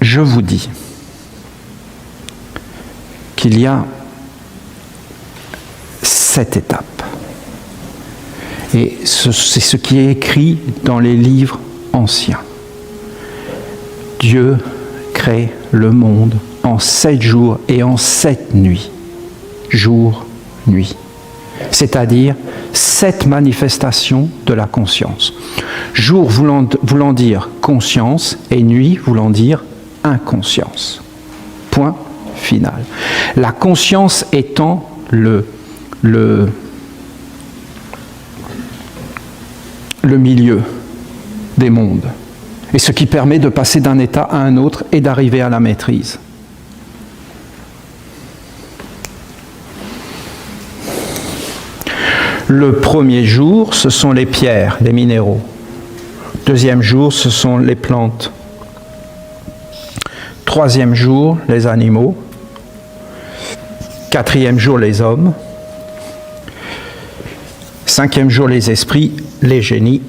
je vous dis qu'il y a 7 étapes. Et c'est ce qui est écrit dans les livres anciens. Dieu crée le monde en 7 jours et en 7 nuits. Jour, nuit. C'est-à-dire 7 manifestations de la conscience. Jour voulant dire conscience et nuit voulant dire inconscience. Point final. La conscience étant le milieu des mondes et ce qui permet de passer d'un état à un autre et d'arriver à la maîtrise. Le premier jour, ce sont les pierres, les minéraux. Deuxième jour, ce sont les plantes. Troisième jour, les animaux. Quatrième jour, les hommes. Cinquième jour, les esprits, les génies,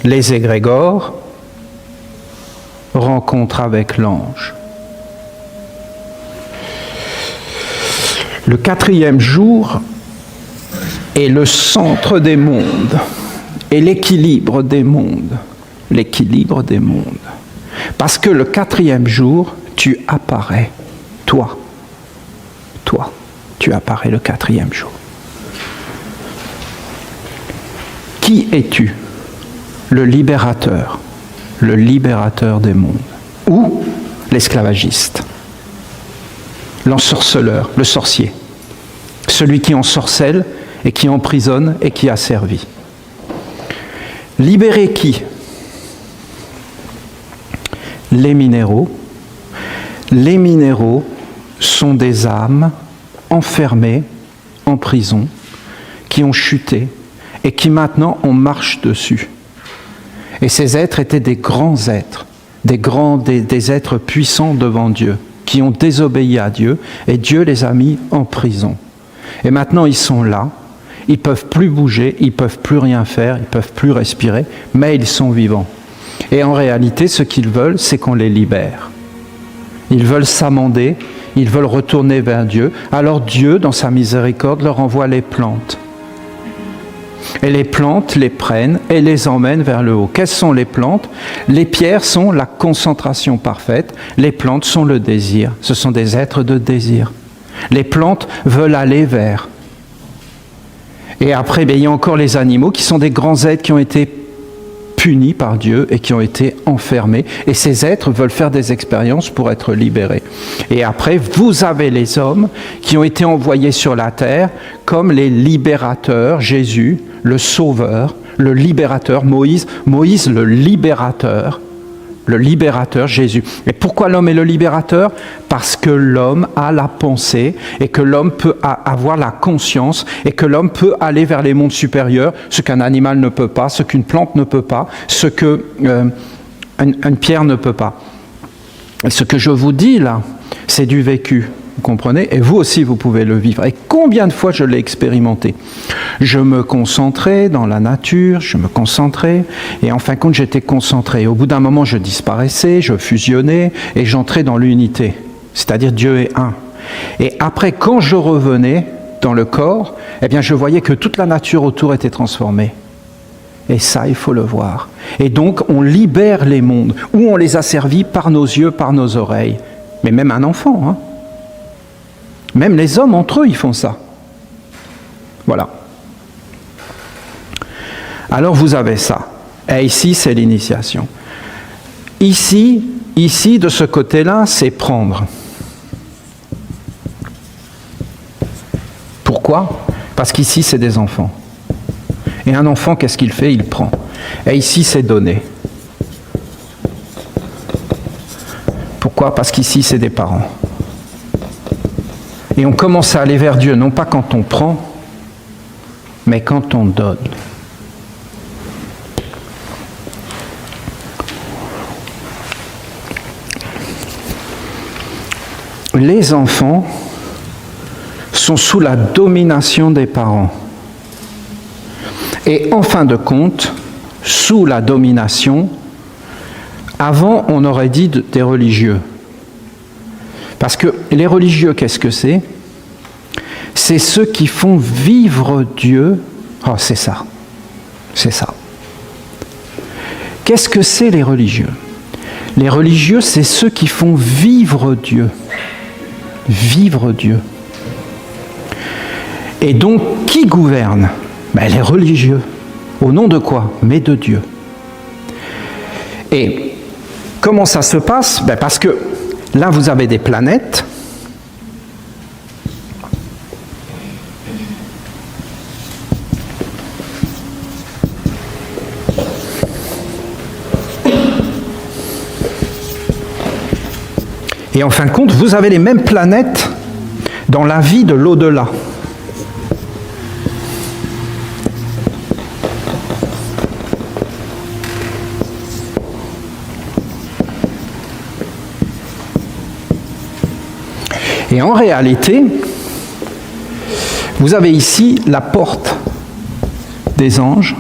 les égrégores. Rencontre avec l'ange. Le quatrième jour est le centre des mondes et l'équilibre des mondes. L'équilibre des mondes. Parce que le quatrième jour, tu apparais, toi, tu apparais le quatrième jour. Qui es-tu? Le libérateur des mondes, ou l'esclavagiste, l'ensorceleur, le sorcier, celui qui ensorcelle et qui emprisonne et qui asservit. Libérer qui? Les minéraux. Les minéraux sont des âmes enfermées en prison, qui ont chuté et qui maintenant on marche dessus. Et ces êtres étaient des grands êtres, des êtres puissants devant Dieu, qui ont désobéi à Dieu, et Dieu les a mis en prison. Et maintenant ils sont là, ils ne peuvent plus bouger, ils ne peuvent plus rien faire, ils ne peuvent plus respirer, mais ils sont vivants. Et en réalité, ce qu'ils veulent, c'est qu'on les libère. Ils veulent s'amender, ils veulent retourner vers Dieu. Alors Dieu, dans sa miséricorde, leur envoie les plantes. Et les plantes les prennent et les emmènent vers le haut. Quelles sont les plantes? Les pierres sont la concentration parfaite. Les plantes sont le désir. Ce sont des êtres de désir. Les plantes veulent aller vers. Et après, il y a encore les animaux qui sont des grands êtres qui ont été punis par Dieu et qui ont été enfermés. Et ces êtres veulent faire des expériences pour être libérés. Et après, vous avez les hommes qui ont été envoyés sur la terre comme les libérateurs, Jésus, le sauveur, le libérateur, Moïse le libérateur Jésus. Et pourquoi l'homme est le libérateur? Parce que l'homme a la pensée et que l'homme peut avoir la conscience et que l'homme peut aller vers les mondes supérieurs, ce qu'un animal ne peut pas, ce qu'une plante ne peut pas, ce qu'une pierre ne peut pas. Et ce que je vous dis là, c'est du vécu. Vous comprenez? Et vous aussi, vous pouvez le vivre. Et combien de fois je l'ai expérimenté? Je me concentrais dans la nature, et en fin de compte, j'étais concentré. Au bout d'un moment, je disparaissais, je fusionnais, et j'entrais dans l'unité. C'est-à-dire Dieu est un. Et après, quand je revenais dans le corps, eh bien, je voyais que toute la nature autour était transformée. Et ça, il faut le voir. Et donc, on libère les mondes, ou on les a servis par nos yeux, par nos oreilles. Mais même un enfant, hein. Même les hommes entre eux, ils font ça. Voilà. Alors vous avez ça. Et ici, c'est l'initiation. Ici, de ce côté-là, c'est prendre. Pourquoi? Parce qu'ici, c'est des enfants. Et un enfant, qu'est-ce qu'il fait? Il prend. Et ici, c'est donner. Pourquoi? Parce qu'ici, c'est des parents. Et on commence à aller vers Dieu, non pas quand on prend, mais quand on donne. Les enfants sont sous la domination des parents. Et en fin de compte, sous la domination, avant on aurait dit des religieux. Parce que les religieux, qu'est-ce que c'est? C'est ceux qui font vivre Dieu. Oh, c'est ça. C'est ça. Qu'est-ce que c'est les religieux? Les religieux, c'est ceux qui font vivre Dieu. Vivre Dieu. Et donc, qui gouverne? Ben, les religieux. Au nom de quoi? Mais de Dieu. Et comment ça se passe? Ben, parce que là, vous avez des planètes. Et en fin de compte, vous avez les mêmes planètes dans la vie de l'au-delà. Et en réalité, vous avez ici la porte des anges,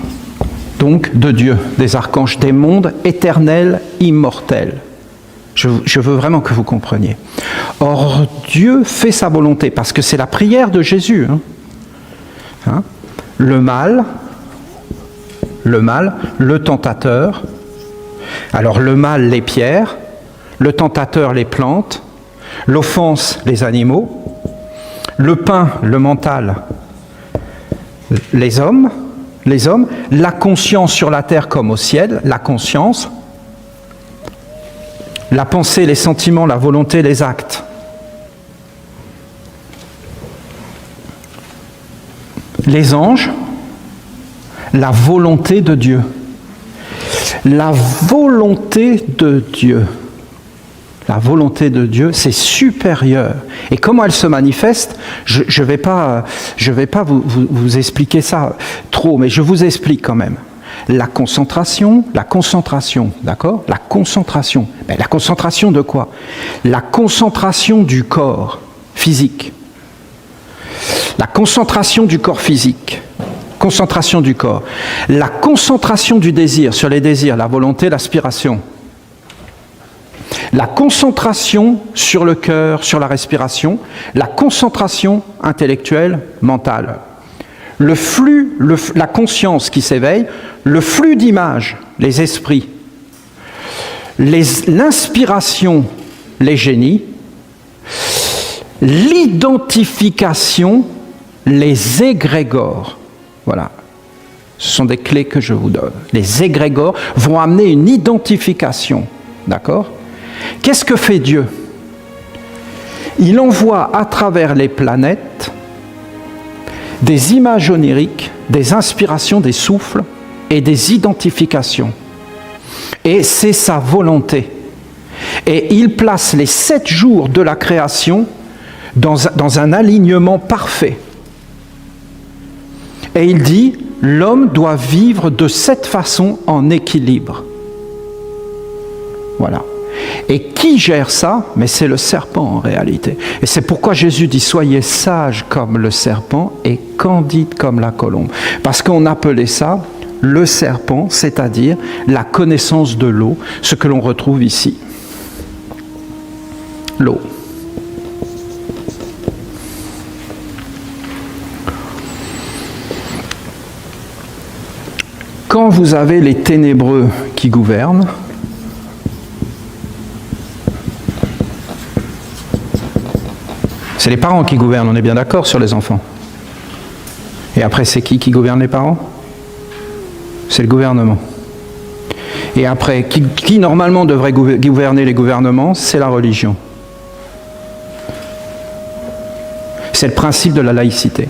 donc de Dieu, des archanges, des mondes éternels, immortels. Je veux vraiment que vous compreniez. Or, Dieu fait sa volonté, parce que c'est la prière de Jésus. Le mal, le tentateur. Alors, le mal, les pierres, le tentateur, les plantes, l'offense, les animaux, le pain, le mental, les hommes, la conscience sur la terre comme au ciel, la conscience, la pensée, les sentiments, la volonté, les actes. Les anges, la volonté de Dieu. La volonté de Dieu. La volonté de Dieu, c'est supérieur. Et comment elle se manifeste? Je vais pas vous expliquer ça trop, mais je vous explique quand même. La concentration, d'accord? La concentration. Mais la concentration de quoi? La concentration du corps physique. La concentration du corps physique. Concentration du corps. La concentration du désir, sur les désirs, la volonté, l'aspiration. La concentration sur le cœur, sur la respiration. La concentration intellectuelle, mentale. Le flux, la conscience qui s'éveille, le flux d'images, les esprits, l'inspiration, les génies, l'identification, les égrégores. Voilà. Ce sont des clés que je vous donne. Les égrégores vont amener une identification. D'accord? Qu'est-ce que fait Dieu? Il envoie à travers les planètes des images oniriques, des inspirations, des souffles et des identifications. Et c'est sa volonté. Et il place les 7 jours de la création dans un alignement parfait. Et il dit, l'homme doit vivre de cette façon en équilibre. Voilà. Et qui gère ça? Mais c'est le serpent en réalité. Et c'est pourquoi Jésus dit, soyez sages comme le serpent et candides comme la colombe. Parce qu'on appelait ça le serpent, c'est-à-dire la connaissance de l'eau, ce que l'on retrouve ici. L'eau. Quand vous avez les ténébreux qui gouvernent, c'est les parents qui gouvernent, on est bien d'accord sur les enfants. Et après, c'est qui gouverne les parents? C'est le gouvernement. Et après, qui normalement devrait gouverner les gouvernements? C'est la religion. C'est le principe de la laïcité.